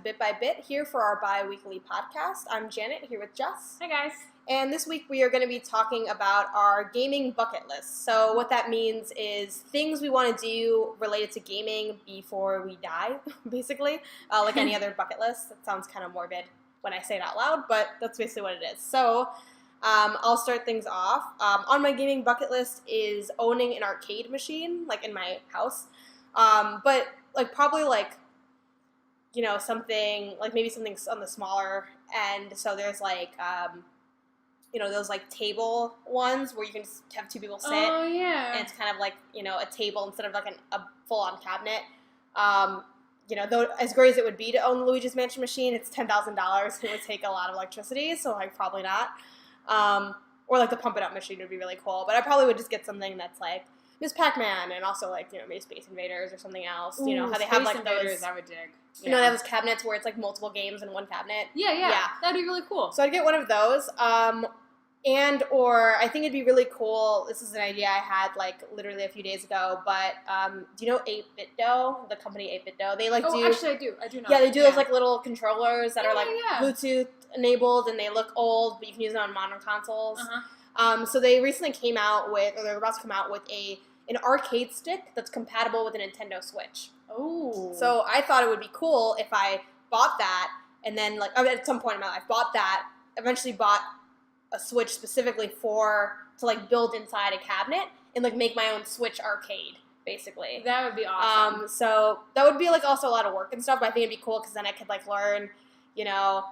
Bit by Bit here for our bi-weekly podcast. I'm Janet here with Jess. Hi guys. And this week we are going to be talking about our gaming bucket list. So what that means is things we want to do related to gaming before we die, basically. Like any other bucket list. That sounds kind of morbid when I say it out loud, but that's basically what it is. So I'll start things off. On my gaming bucket list is owning an arcade machine, like in my house. But like probably like, you know, something like maybe something on the smaller end. So there's like, you know, those like table ones where you can just have two people sit. Oh yeah. And it's kind of like, you know, a table instead of like a full-on cabinet. You know, though as great as it would be to own Luigi's Mansion machine, it's $10,000. It would take a lot of electricity, so like probably not. Or like the Pump It Up machine would be really cool, but I probably would just get something that's like Miss Pac-Man and also like, you know, maybe Space Invaders or something else. Ooh, you know how they Space have like Invaders, those. I would dig. You know, they have those cabinets where it's like multiple games in one cabinet. Yeah. That'd be really cool. So I'd get one of those. And or I think it'd be really cool. This is an idea I had like literally a few days ago. But do you know 8-Bit Dough? The company 8-Bit Dough. They like do. Actually, I do. I do know. Yeah, they do those like little controllers that are like Yeah. Bluetooth enabled, and they look old, but you can use them on modern consoles. Uh-huh. So they recently came out with, or they're about to come out with an arcade stick that's compatible with a Nintendo Switch. Oh. So I thought it would be cool if I bought that, and then like at some point in my life bought that, eventually bought a Switch specifically to like build inside a cabinet and like make my own Switch arcade, basically. That would be awesome. So that would be like also a lot of work and stuff, but I think it'd be cool because then I could like learn, you know,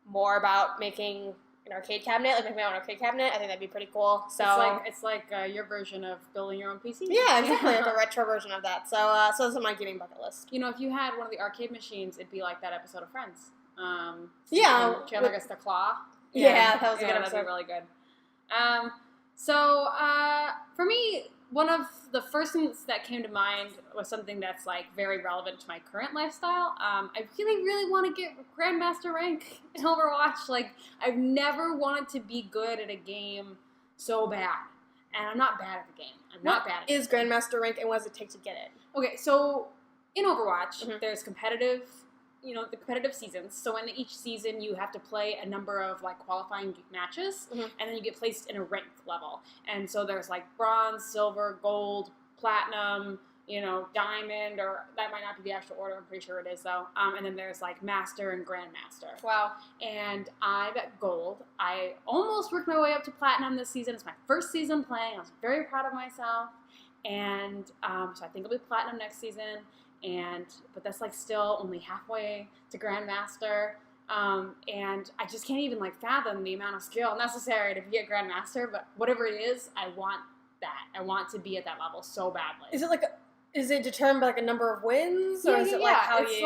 more about making an arcade cabinet, like make my own arcade cabinet. I think that'd be pretty cool. So it's like your version of building your own PC. Yeah, exactly, like a retro version of that. So so that's on my gaming bucket list. You know, if you had one of the arcade machines, it'd be like that episode of Friends. Yeah, Chandler gets the claw. Yeah, that was a good that'd episode. be really good. So for me, one of the first things that came to mind was something that's like very relevant to my current lifestyle. I really, really want to get Grandmaster rank in Overwatch. Like, I've never wanted to be good at a game so bad. And I'm not bad at the game. What is Grandmaster rank, and what does it take to get it? Okay, so in Overwatch, there's competitive seasons. So in each season, you have to play a number of like qualifying matches, and then you get placed in a ranked level. And so there's like bronze, silver, gold, platinum, you know, diamond, or that might not be the actual order. I'm pretty sure it is though. And then there's like master and grandmaster. Wow. And I'm at gold. I almost worked my way up to platinum this season. It's my first season playing. I was very proud of myself. And so I think I'll be platinum next season. But that's like still only halfway to Grandmaster, and I just can't even like fathom the amount of skill necessary to be a Grandmaster. But whatever it is, I want that. I want to be at that level so badly. Is it determined by like a number of wins, or is it like how it's you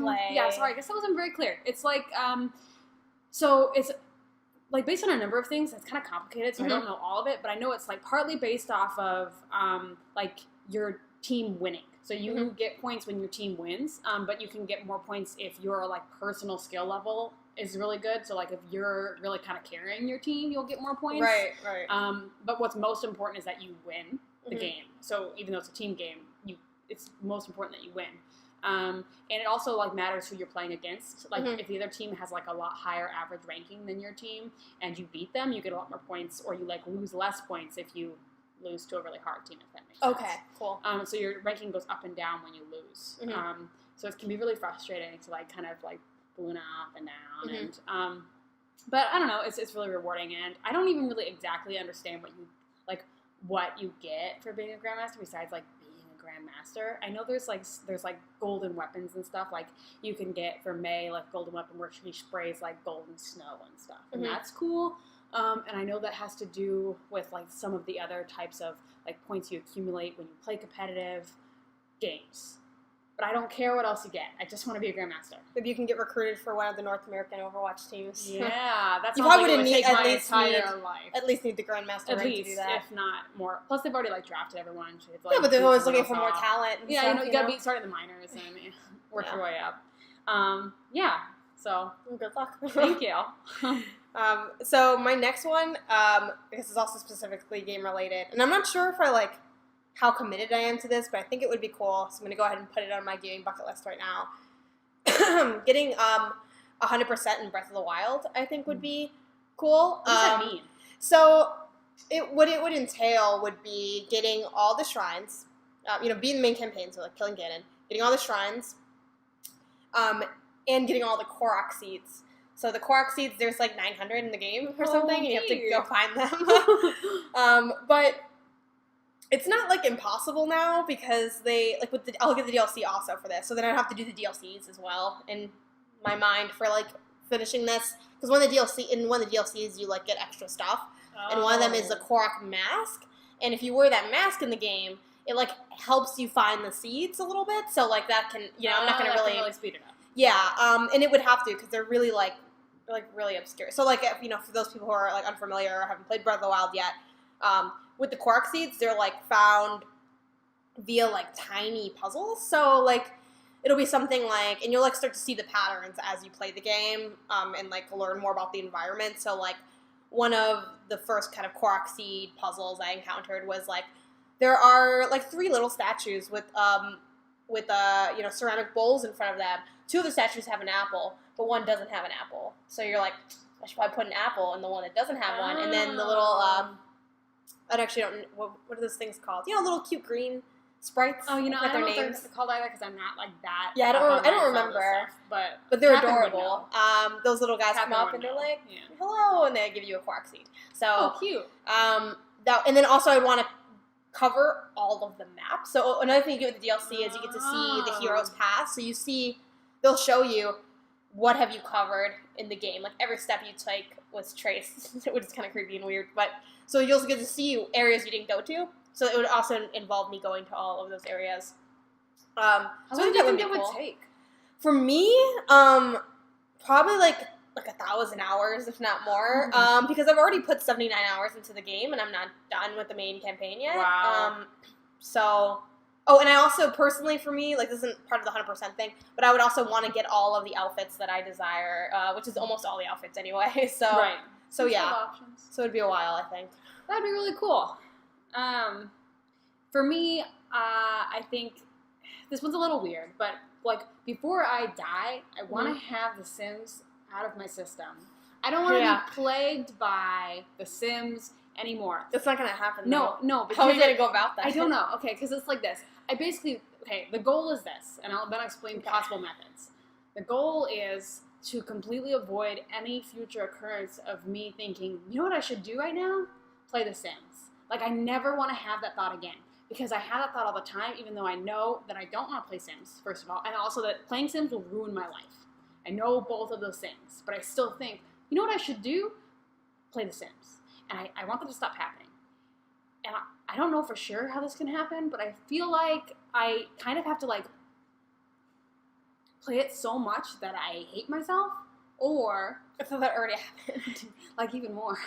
play? Yeah, sorry, I guess that wasn't very clear. It's like so it's like based on a number of things. It's kind of complicated, so I don't know all of it, but I know it's like partly based off of like your team winning. So you get points when your team wins, but you can get more points if your like personal skill level is really good. So like if you're really kind of carrying your team, you'll get more points. Right. But what's most important is that you win the game. So even though it's a team game, it's most important that you win. And it also like matters who you're playing against. Like if the other team has like a lot higher average ranking than your team, and you beat them, you get a lot more points, or you like lose less points if you lose to a really hard team, if that makes sense. Okay, cool. So your ranking goes up and down when you lose. So it can be really frustrating to like kind of like balloon up and down. And but I don't know, it's really rewarding, and I don't even really exactly understand what you get for being a Grandmaster besides like being a Grandmaster. I know there's like golden weapons and stuff. Like you can get for May like golden weapon where she sprays like golden snow and stuff, and that's cool. And I know that has to do with like some of the other types of like points you accumulate when you play competitive games. But I don't care what else you get. I just want to be a Grandmaster. Maybe you can get recruited for one of the North American Overwatch teams. Yeah, that's you probably probably would take my entire need life. At least need the Grandmaster rank to do that. If not more. Plus, they've already like drafted everyone. So yeah, but they're always looking for more talent. And yeah, stuff, you gotta start in the minors and work your way up. So good luck. Thank you. So my next one, this is also specifically game related, and I'm not sure if I like how committed I am to this, but I think it would be cool. So I'm gonna go ahead and put it on my gaming bucket list right now. getting 100% in Breath of the Wild, I think, would be cool. What does that mean? So what it would entail would be getting all the shrines, being the main campaign, so like killing Ganon, getting all the shrines, and getting all the Korok seeds. So the Korok seeds, there's like 900 in the game or something, and you have to go find them. But it's not like impossible now because I'll get the DLC also for this, so then I'd have to do the DLCs as well in my mind for like finishing this, because one of the DLCs you like get extra stuff, and one of them is the Korok mask, and if you wear that mask in the game, it like helps you find the seeds a little bit, so like that can I'm not gonna really speed it up. Yeah, and it would have to because they're really really obscure. So like for those people who are like unfamiliar or haven't played Breath of the Wild yet, with the Korok seeds, they're like found via like tiny puzzles. So like it'll be something like, and you'll like start to see the patterns as you play the game, and like learn more about the environment. So like one of the first kind of Korok seed puzzles I encountered was like there are like 3 little statues with ceramic bowls in front of them. 2 of the statues have an apple, but one doesn't have an apple. So you're like, I should probably put an apple in the one that doesn't have one. And then the little, I actually don't know, what are those things called? Little cute green sprites. Oh, I don't know names. if they're called either because I'm not like that. Yeah, I don't remember. Stuff, but they're Catherine adorable. Those little guys come up and they're like, hello, and they give you a Korok seed. So cute. And then also I'd want to cover all of the maps. So another thing you get with the DLC is you get to see the hero's path. So they'll show you what have you covered in the game. Like every step you take was traced, which is kind of creepy and weird. But so you also get to see areas you didn't go to. So it would also involve me going to all of those areas. How long do you think it would take? For me, probably like 1,000 hours, if not more, because I've already put 79 hours into the game, and I'm not done with the main campaign yet. Wow. And I also, personally for me, like this isn't part of the 100% thing, but I would also want to get all of the outfits that I desire, which is almost all the outfits anyway, so. Right. So yeah. So it'd be a while, I think. That'd be really cool. For me, I think this one's a little weird, but like before I die, I want to have The Sims out of my system. I don't want to be plagued by The Sims anymore. It's not going to happen. No. How are you going to go about that? I don't know. Okay, because it's like this. The goal is this, and then I'll explain possible methods. The goal is to completely avoid any future occurrence of me thinking, you know what I should do right now? Play The Sims. Like, I never want to have that thought again. Because I have that thought all the time, even though I know that I don't want to play Sims, first of all, and also that playing Sims will ruin my life. I know both of those things, but I still think, you know what I should do? Play The Sims. And I want that to stop happening. And I don't know for sure how this can happen, but I feel like I kind of have to, like, play it so much that I hate myself, or... I thought that already happened. Like, even more.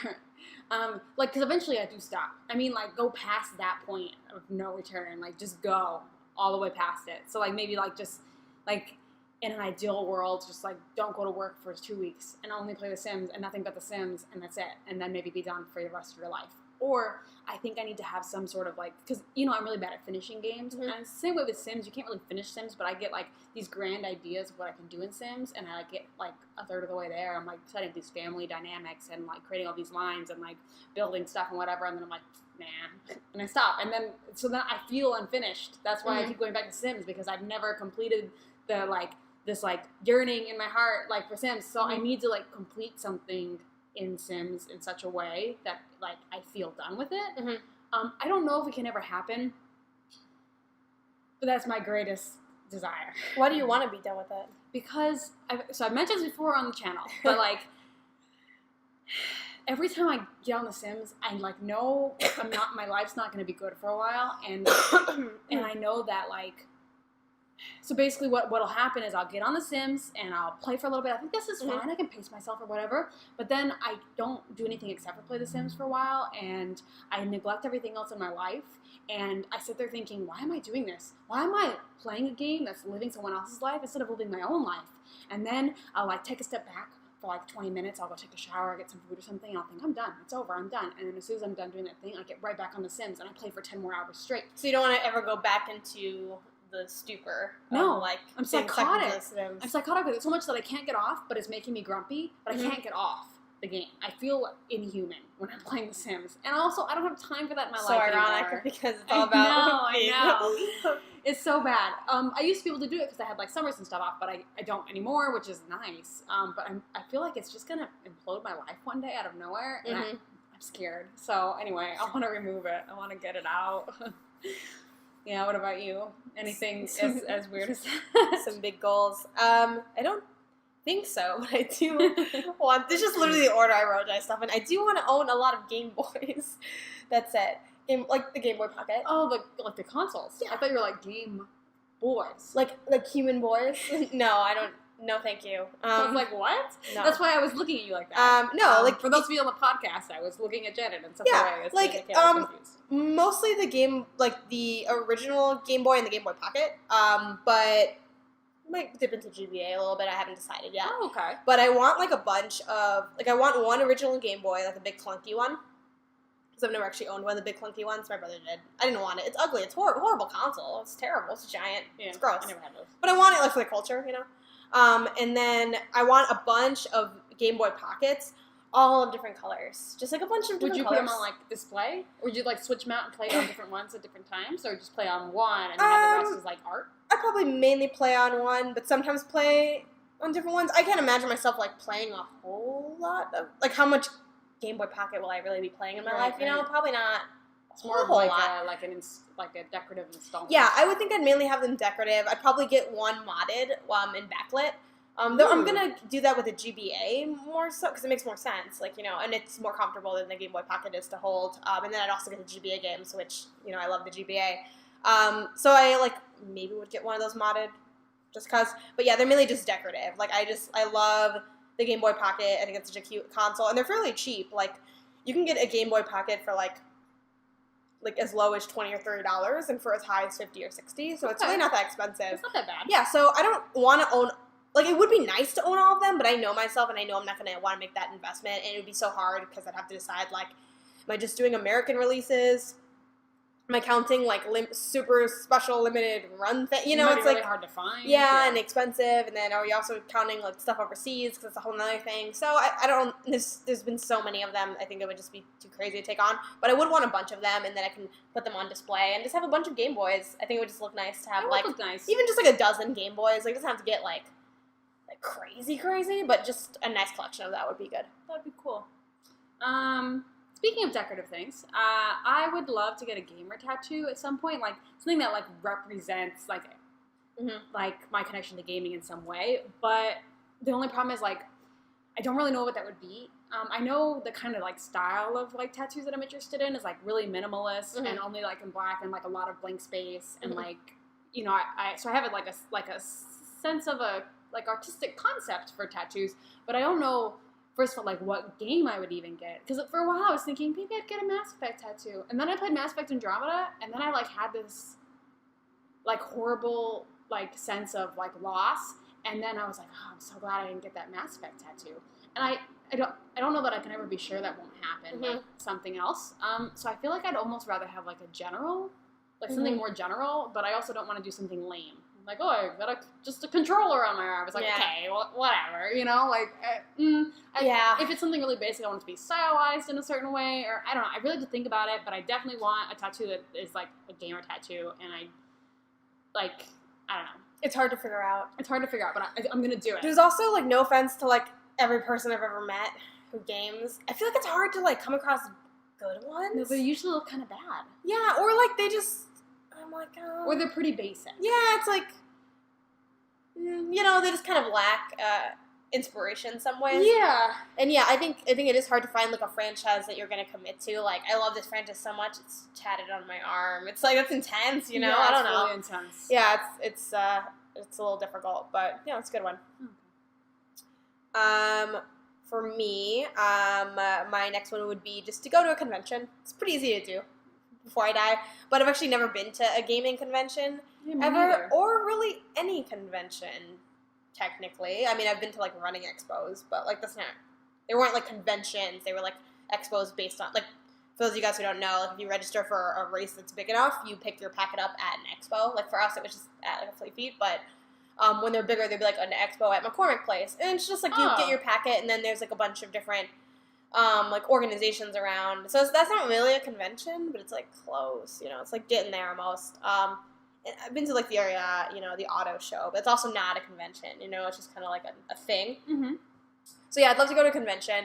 Because eventually I do stop. I mean, like, go past that point of no return. Like, just go all the way past it. So, like, maybe, like, just, like, in an ideal world, just, like, don't go to work for 2 weeks and only play The Sims and nothing but The Sims, and that's it. And then maybe be done for the rest of your life. Or I think I need to have some sort of, like, because, I'm really bad at finishing games. Mm-hmm. And it's the same way with Sims. You can't really finish Sims, but I get, like, these grand ideas of what I can do in Sims, and I, like, get, like, a third of the way there. I'm, like, setting up these family dynamics and, like, creating all these lines and, like, building stuff and whatever, and then I'm like, man. And I stop. And then, so then I feel unfinished. That's why I keep going back to Sims, because I've never completed the, like, this, like, yearning in my heart, like, for Sims. So I need to, like, complete something in Sims in such a way that, like, I feel done with it. Mm-hmm. I don't know if it can ever happen, but that's my greatest desire. Why do you want to be done with it? Because, I've mentioned this before on the channel, but, like, every time I get on The Sims, I, like, know my life's not going to be good for a while, and I know that, like, so basically what'll happen is I'll get on The Sims and I'll play for a little bit. I think this is fine. I can pace myself or whatever. But then I don't do anything except for play The Sims for a while, and I neglect everything else in my life. And I sit there thinking, why am I doing this? Why am I playing a game that's living someone else's life instead of living my own life? And then I'll, like, take a step back for, like, 20 minutes. I'll go take a shower, get some food or something, and I'll think, I'm done. It's over. I'm done. And then as soon as I'm done doing that thing, I get right back on The Sims and I play for 10 more hours straight. So you don't want to ever go back into the stupor. No, of, like I'm being psychotic. stuck into The Sims. I'm psychotic with it so much that I can't get off, but it's making me grumpy, but I can't get off the game. I feel inhuman when I'm playing The Sims. And also, I don't have time for that in my life ironic anymore. because it's all about I know. It's so bad. I used to be able to do it because I had like summers and stuff off, but I don't anymore, which is nice. But I feel like it's just going to implode my life one day out of nowhere, and I'm scared. So anyway, I want to remove it. I want to get it out. Yeah, what about you? Anything as weird as that? Some big goals. I don't think so, but I do want. This is just literally the order I wrote my stuff in. I do want to own a lot of Game Boys. That's it. Like the Game Boy Pocket. Oh, like the consoles. Yeah. I thought you were like Game Boys. Like human boys. No, I don't. No, thank you. I was like, what? No. That's why I was looking at you like that. No, like for those of you on the podcast, I was looking at Janet in such a way. Like mostly the original Game Boy and the Game Boy Pocket. But might dip into GBA a little bit. I haven't decided yet. Oh, okay. But I want like a bunch of I want one original Game Boy, like a big clunky one. Because I've never actually owned one of the big clunky ones. My brother did. I didn't want it. It's ugly. It's horrible console. It's terrible. It's giant. Yeah, it's gross. I never had those. But I want it like for the culture, you know. And then I want a bunch of Game Boy Pockets, all of different colors. Just like a bunch of different colors. Would you put them on like display? Or would you like switch them out and play on different ones at different times? Or just play on one and then have the rest as like art? I probably mainly play on one, but sometimes play on different ones. I can't imagine myself like playing a whole lot of like how much Game Boy Pocket will I really be playing in my life? You know, probably not. It's more of like a decorative installment. Yeah, I would think I'd mainly have them decorative. I'd probably get one modded in backlit. Though I'm gonna do that with a GBA more so because it makes more sense, like and it's more comfortable than the Game Boy Pocket is to hold. And then I'd also get the GBA games, which I love the GBA. So I maybe would get one of those modded, just cause. But yeah, they're mainly just decorative. I love the Game Boy Pocket. I think it's such a cute console, and they're fairly cheap. Like you can get a Game Boy Pocket for like as low as $20 or $30, and for as high as $50 or $60. So it's really not that expensive. It's not that bad. Yeah. So I don't want to own. It would be nice to own all of them, but I know myself, and I know I'm not going to want to make that investment, and it would be so hard because I'd have to decide, am I just doing American releases? Am I counting, super special limited run thing? It might be really hard to find. Yeah, and expensive, and then are we also counting, stuff overseas, because it's a whole other thing? So I don't, there's been so many of them, I think it would just be too crazy to take on, but I would want a bunch of them, and then I can put them on display, and just have a bunch of Game Boys. I think it would just look nice to have, nice. Even just, a dozen Game Boys. It doesn't have to get, crazy, but just a nice collection of that would be good. That'd be cool. Speaking of decorative things, I would love to get a gamer tattoo at some point, something that represents my connection to gaming in some way. But the only problem is I don't really know what that would be. I know the kind of style of tattoos that I'm interested in is really minimalist and only in black and a lot of blank space and so I have a sense of a artistic concept for tattoos, but I don't know first of all what game I would even get, because for a while I was thinking maybe I'd get a Mass Effect tattoo, and then I played Mass Effect Andromeda, and then I had this horrible sense of loss, and then I was I'm so glad I didn't get that Mass Effect tattoo, and I don't know that I can ever be sure that won't happen with something else. So I feel I'd almost rather have a general, something more general, but I also don't want to do something lame. I got just a controller on my arm. It's okay, whatever, if it's something really basic, I want it to be stylized in a certain way, or I don't know. I really have to think about it, but I definitely want a tattoo that is a gamer tattoo, and I don't know. It's hard to figure out. But I'm gonna do it. There's also no offense to every person I've ever met who games. I feel it's hard to come across good ones. No, but they usually look kind of bad. Yeah, or they just. I'm oh. Or they're pretty basic. Yeah, it's they just kind of lack inspiration in some ways. Yeah. And yeah, I think it is hard to find a franchise that you're going to commit to. I love this franchise so much, it's tatted on my arm. It's that's intense, Yeah, I don't know. Really intense. Yeah, it's a little difficult, but it's a good one. Okay. For me, my next one would be just to go to a convention. It's pretty easy to do before I die, but I've actually never been to a gaming convention ever, or really any convention, technically. I mean, I've been to running expos, but that's not, they weren't conventions, they were expos based on, for those of you guys who don't know, like if you register for a race that's big enough, you pick your packet up at an expo. Like for us, it was just at like a flea feet, but when they're bigger, they'd be like an expo at McCormick Place, and it's just like you get your packet, and then there's like a bunch of different like organizations around. So that's not really a convention, but it's like close. You know, it's like getting there almost. I've been to like the area, you know, the auto show, but it's also not a convention. You know, it's just kind of like a thing. Mm-hmm. So yeah, I'd love to go to a convention.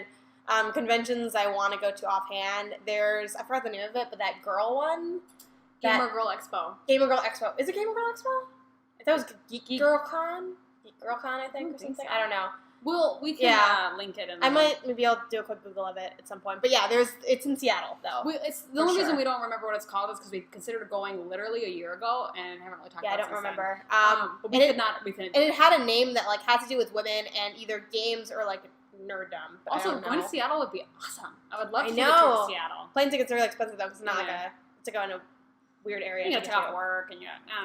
Conventions I want to go to offhand. I forgot the name of it, but that girl one. Gamer Girl Expo. Gamer Girl Expo. Is it Gamer Girl Expo? I thought it was Geek Girl Con. Geek Girl Con, I think, or something. So. I don't know. We can link it in there. Maybe I'll do a quick Google of it at some point. But yeah, it's in Seattle, though. It's the only reason we don't remember what it's called is because we considered going literally a year ago and haven't really talked about it. Yeah, I don't remember. But we couldn't. And it had a name that like had to do with women and either games or like nerddom. Also, going to Seattle would be awesome. I would love to go to Seattle. Plane tickets are really expensive though because it's not it's like in a weird area. You take off work and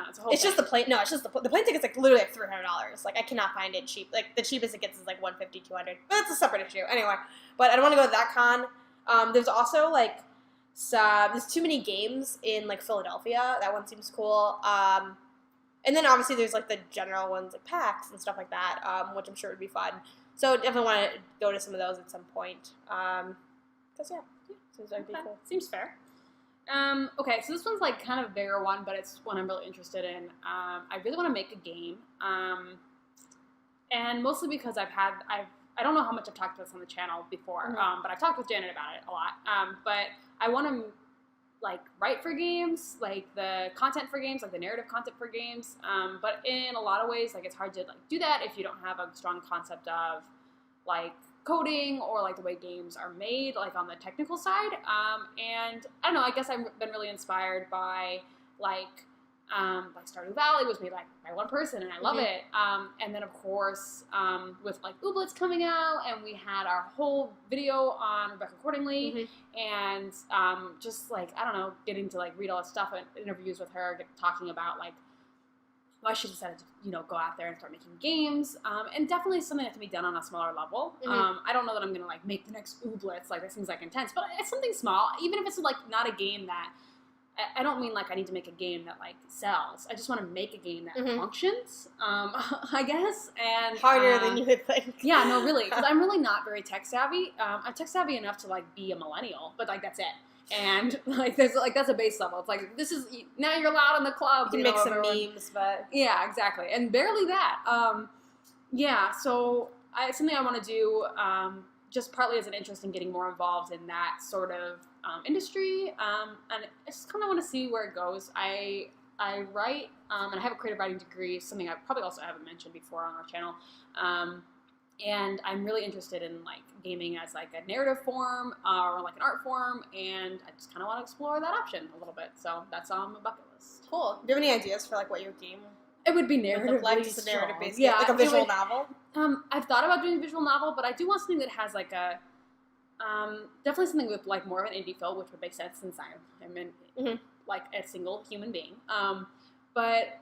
it's a whole. It's just the plane. No, it's just the plane ticket's like literally like $300. Like I cannot find it cheap. Like the cheapest it gets is like $150, $200. But that's a separate issue. Anyway, but I don't want to go to that con. There's also like there's too many games in like Philadelphia. That one seems cool. And then obviously there's like the general ones like PAX and stuff like that, which I'm sure would be fun. So definitely want to go to some of those at some point. Because seems like cool. Seems fair. Okay, so this one's like kind of a bigger one, but it's one I'm really interested in. I really want to make a game, and mostly because I don't know how much I've talked about this on the channel before, but I've talked with Janet about it a lot. But I want to like write for games, like the content for games, like the narrative content for games. But in a lot of ways, like it's hard to like do that if you don't have a strong concept of like coding or like the way games are made, like on the technical side. And I don't know, I guess I've been really inspired by like Stardew Valley was made like by one person and I love it. And then of course, with like Ooblets coming out and we had our whole video on Rebecca Accordingly and just like, I don't know, getting to like read all this stuff and interviews with her, talking about like why she decided to, go out there and start making games, and definitely something that can be done on a smaller level. I don't know that I'm gonna like make the next Ooblets, like that seems like intense, but it's something small, even if it's like not a game that, I don't mean like I need to make a game that like sells. I just want to make a game that functions, I guess, and harder than you would think. Yeah, no, really, because I'm really not very tech savvy. I'm tech savvy enough to like be a millennial, but like that's it. And like there's like that's a base level. It's like this is now you're allowed in the club. You can make some memes, but yeah, exactly, and barely that. So it's something I want to do, just partly as an interest in getting more involved in that sort of industry, and I just kind of want to see where it goes. I write, and I have a creative writing degree, something I probably also haven't mentioned before on our channel. And I'm really interested in like gaming as like a narrative form or like an art form, and I just kind of want to explore that option a little bit. So that's on my bucket list. Cool. Do you have any ideas for like what your game? It would be narrative, like just a narrative based, yeah, like a visual novel. I've thought about doing a visual novel, but I do want something that has like a definitely something with like more of an indie feel, which would make sense since I'm in like a single human being. But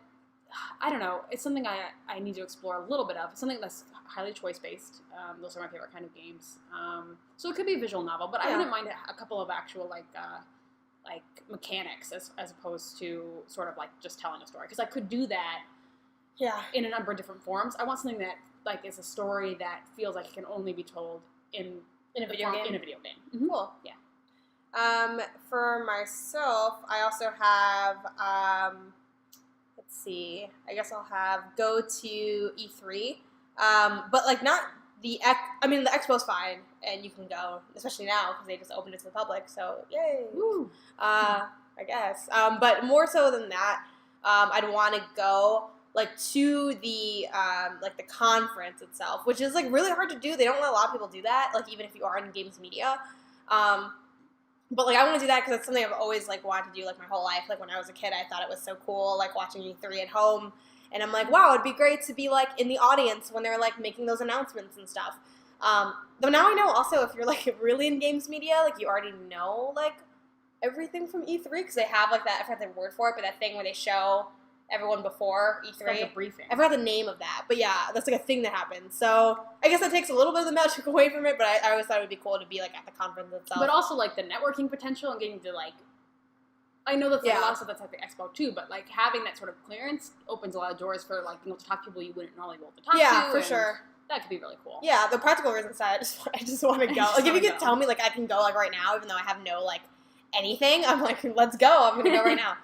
I don't know. It's something I need to explore a little bit of. Something that's highly choice-based. Those are my favorite kind of games. So it could be a visual novel, but I wouldn't mind a couple of actual, like mechanics as opposed to sort of, like, just telling a story. Because I could do that in a number of different forms. I want something that, like, is a story that feels like it can only be told in a video game. In a video game. Cool. Yeah. For myself, I also have... let's see. I guess I'll have go to E3, but like not the the expo's fine, and you can go, especially now because they just opened it to the public. So yay! Woo. I guess. But more so than that, I'd want to go like to the like the conference itself, which is like really hard to do. They don't let a lot of people do that. Like even if you are in games media. But, like, I want to do that because it's something I've always, like, wanted to do, like, my whole life. Like, when I was a kid, I thought it was so cool, like, watching E3 at home. And I'm like, wow, it'd be great to be, like, in the audience when they're, like, making those announcements and stuff. Though now I know also if you're, like, really in games media, like, you already know, like, everything from E3. Because they have, like, that, I forgot the word for it, but that thing where they show, everyone before E3. It's like a briefing. I forgot the name of that, but yeah, that's like a thing that happens. So I guess that takes a little bit of the magic away from it, but I always thought it would be cool to be like at the conference itself. But also like the networking potential and getting to like, I know that's like a lot of stuff that's like the expo too, but like having that sort of clearance opens a lot of doors for like to talk to people you wouldn't normally be able to talk to. Yeah, for sure. That could be really cool. Yeah, the practical reason side, I just want to go. Like if you could tell me like I can go like right now, even though I have no like anything, I'm like, let's go. I'm gonna go right now.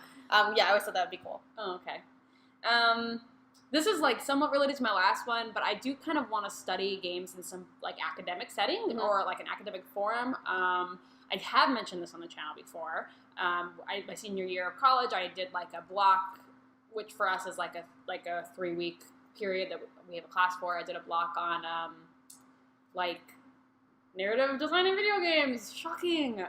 Yeah, I always thought that would be cool. Oh, okay. This is like somewhat related to my last one, but I do kind of want to study games in some like academic setting or like an academic forum. I have mentioned this on the channel before. My senior year of college, I did like a block, which for us is like a 3-week period that we have a class for. I did a block on like narrative design in video games. Shocking.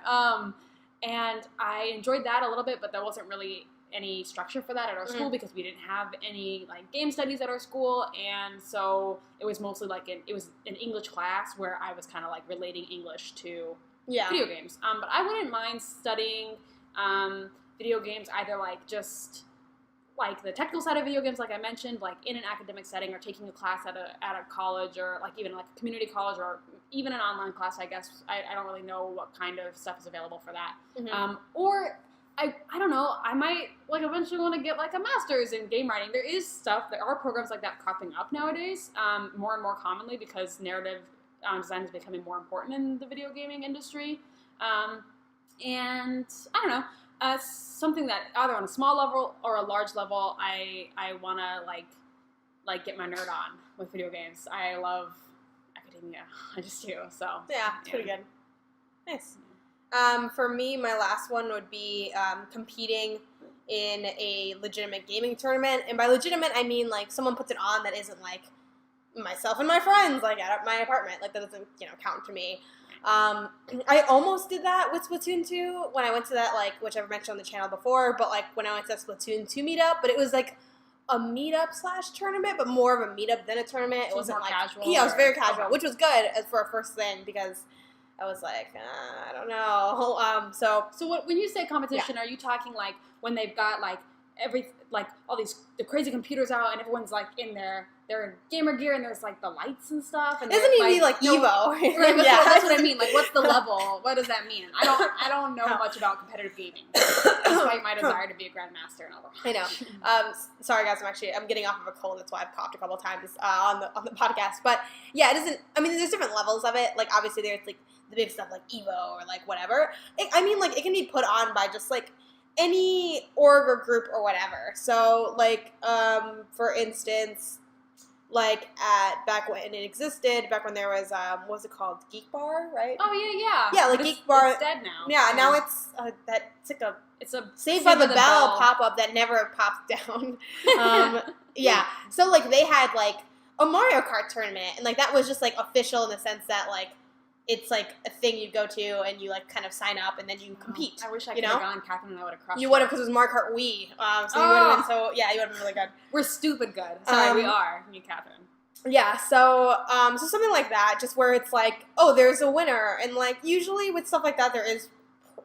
And I enjoyed that a little bit, but there wasn't really any structure for that at our school because we didn't have any like game studies at our school, and so it was mostly like it was an English class where I was kind of like relating English to video games. But I wouldn't mind studying video games either like just like the technical side of video games, like I mentioned, like in an academic setting, or taking a class at a college, or like even like a community college, or even an online class. I guess I don't really know what kind of stuff is available for that. Or I don't know. I might like eventually want to get like a master's in game writing. There are programs like that cropping up nowadays, more and more commonly because narrative design is becoming more important in the video gaming industry. And I don't know. Something that either on a small level or a large level, I want to like get my nerd on with video games. I love academia. I just do. So yeah, it's pretty good. Nice. For me, my last one would be competing in a legitimate gaming tournament. And by legitimate, I mean like someone puts it on that isn't like myself and my friends like at my apartment. Like that doesn't count to me. I almost did that with Splatoon 2 when I went to that, like, which I've mentioned on the channel before, but like when I went to Splatoon 2 meetup, but it was like a meetup / tournament, but more of a meetup than a tournament. It wasn't like casual. Yeah, it was very casual, which was good as for a first thing because I was like, I don't know. So when you say competition, are you talking like when they've got like all the crazy computers out and everyone's like in their gamer gear and there's like the lights and stuff? And isn't it like Evo? Right, that's what I mean. Like, what's the level? What does that mean? I don't know much about competitive gaming, despite my desire to be a grandmaster in Overwatch. I know. Sorry guys, I'm getting off of a cold. That's why I've coughed a couple times on the podcast. But yeah, it isn't. I mean, there's different levels of it. Like obviously there's like the big stuff like Evo or like whatever. It can be put on by just like any org or group or whatever. So like for instance, like back when it existed, back when there was what was it called, Geek Bar, right? Oh yeah. Yeah, like Geek Bar. It's dead now. Yeah, now it's it's a Saved by the Bell pop up that never popped down. Yeah, so like they had like a Mario Kart tournament, and like that was just like official in the sense that like it's like a thing you go to and you like kind of sign up and then you compete. I wish I could have gone, Catherine, and I would have crushed. You would have, because it was Mario Kart Wii. So you would have been you would have been really good. We're stupid good. Sorry, we are. Me, Catherine. Yeah, so something like that, just where it's like, oh, there's a winner, and like usually with stuff like that, there is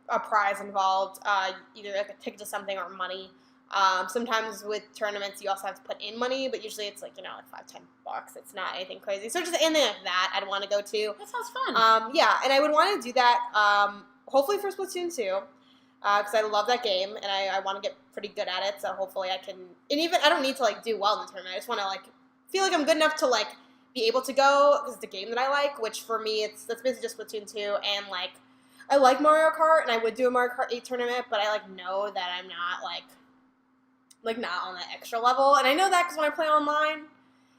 a prize involved, either like a ticket to something or money. Sometimes with tournaments, you also have to put in money, but usually it's like, like $5-10. It's not anything crazy. So just anything like that I'd want to go to. That sounds fun. Yeah, and I would want to do that, hopefully for Splatoon 2, because I love that game, and I want to get pretty good at it, so hopefully I can, and even, I don't need to, like, do well in the tournament. I just want to, like, feel like I'm good enough to, like, be able to go, because it's a game that I like, which for me, that's basically just Splatoon 2, and, like, I like Mario Kart, and I would do a Mario Kart 8 tournament, but I, like, know that I'm not, like not on that extra level. And I know that because when I play online,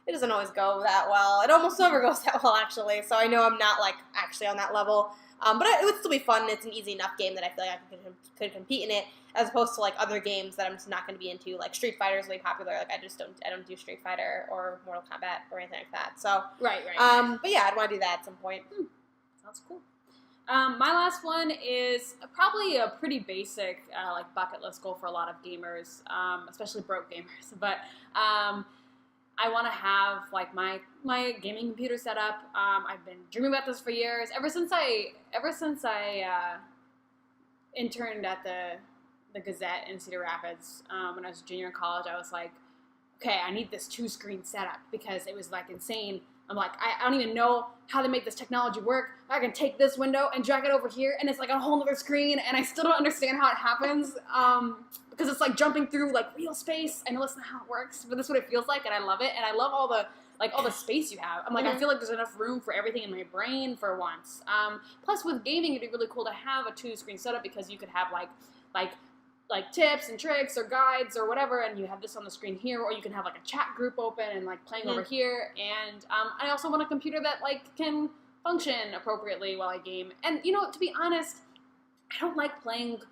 it doesn't always go that well. It almost never goes that well, actually. So I know I'm not, like, actually on that level. But it would still be fun. It's an easy enough game that I feel like I could compete in it, as opposed to, like, other games that I'm just not going to be into. Like, Street Fighter is really popular. Like, I don't do Street Fighter or Mortal Kombat or anything like that. So, right. But yeah, I'd want to do that at some point. Sounds cool. My last one is probably a pretty basic, like, bucket list goal for a lot of gamers, especially broke gamers. But I want to have, like, my gaming computer set up. I've been dreaming about this for years. Ever since I interned at the the Gazette in Cedar Rapids when I was a junior in college. I was like, okay, I need this 2-screen setup because it was like insane. I'm like, I don't even know how to make this technology work. I can take this window and drag it over here, and it's like a whole other screen, and I still don't understand how it happens because it's like jumping through like real space. I know that's not how it works, but that's what it feels like, and I love it, and I love all the space you have. I'm like, I feel like there's enough room for everything in my brain for once. Plus, with gaming, it'd be really cool to have a 2-screen setup because you could have like tips and tricks or guides or whatever, and you have this on the screen here, or you can have like a chat group open and like playing over here. And I also want a computer that like can function appropriately while I game. And to be honest, I don't like playing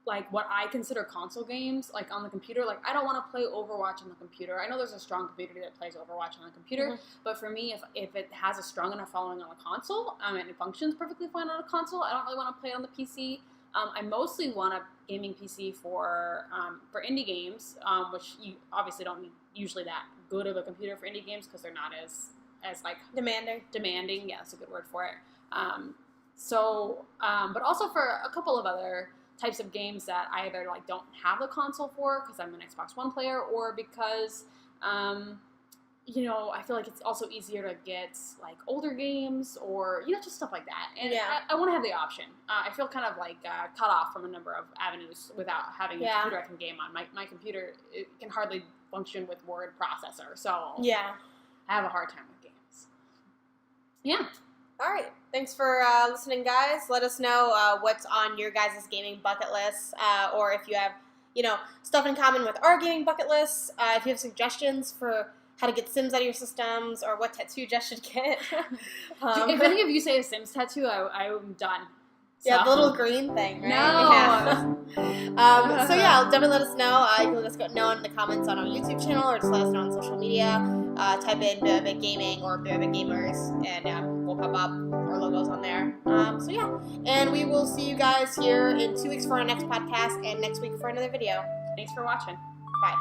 like what I consider console games like on the computer. Like I don't want to play Overwatch on the computer. I know there's a strong community that plays Overwatch on the computer, but for me, if it has a strong enough following on a console and it functions perfectly fine on a console, I don't really want to play it on the PC. I mostly want a gaming PC for indie games, which you obviously don't need usually that good of a computer for indie games because they're not as like demanding. Yeah, that's a good word for it. But also for a couple of other types of games that I either like don't have the console for because I'm an Xbox One player, or because I feel like it's also easier to get like older games or just stuff like that. And I want to have the option. I feel kind of like cut off from a number of avenues without having a computer I can game on. My computer can hardly function with word processor, so I have a hard time with games. Yeah. All right. Thanks for listening, guys. Let us know what's on your guys' gaming bucket lists, or if you have stuff in common with our gaming bucket lists. If you have suggestions for how to get Sims out of your systems, or what tattoo Jess should get. If any of you say a Sims tattoo, I'm done. Yeah, the little green thing, right? No. Yeah. So definitely let us know. You can let us know in the comments on our YouTube channel, or just let us know on social media. Type in bItbybIt Gaming or bItbybIt Gamers, and we'll pop up our logos on there. And we will see you guys here in 2 weeks for our next podcast, and next week for another video. Thanks for watching. Bye.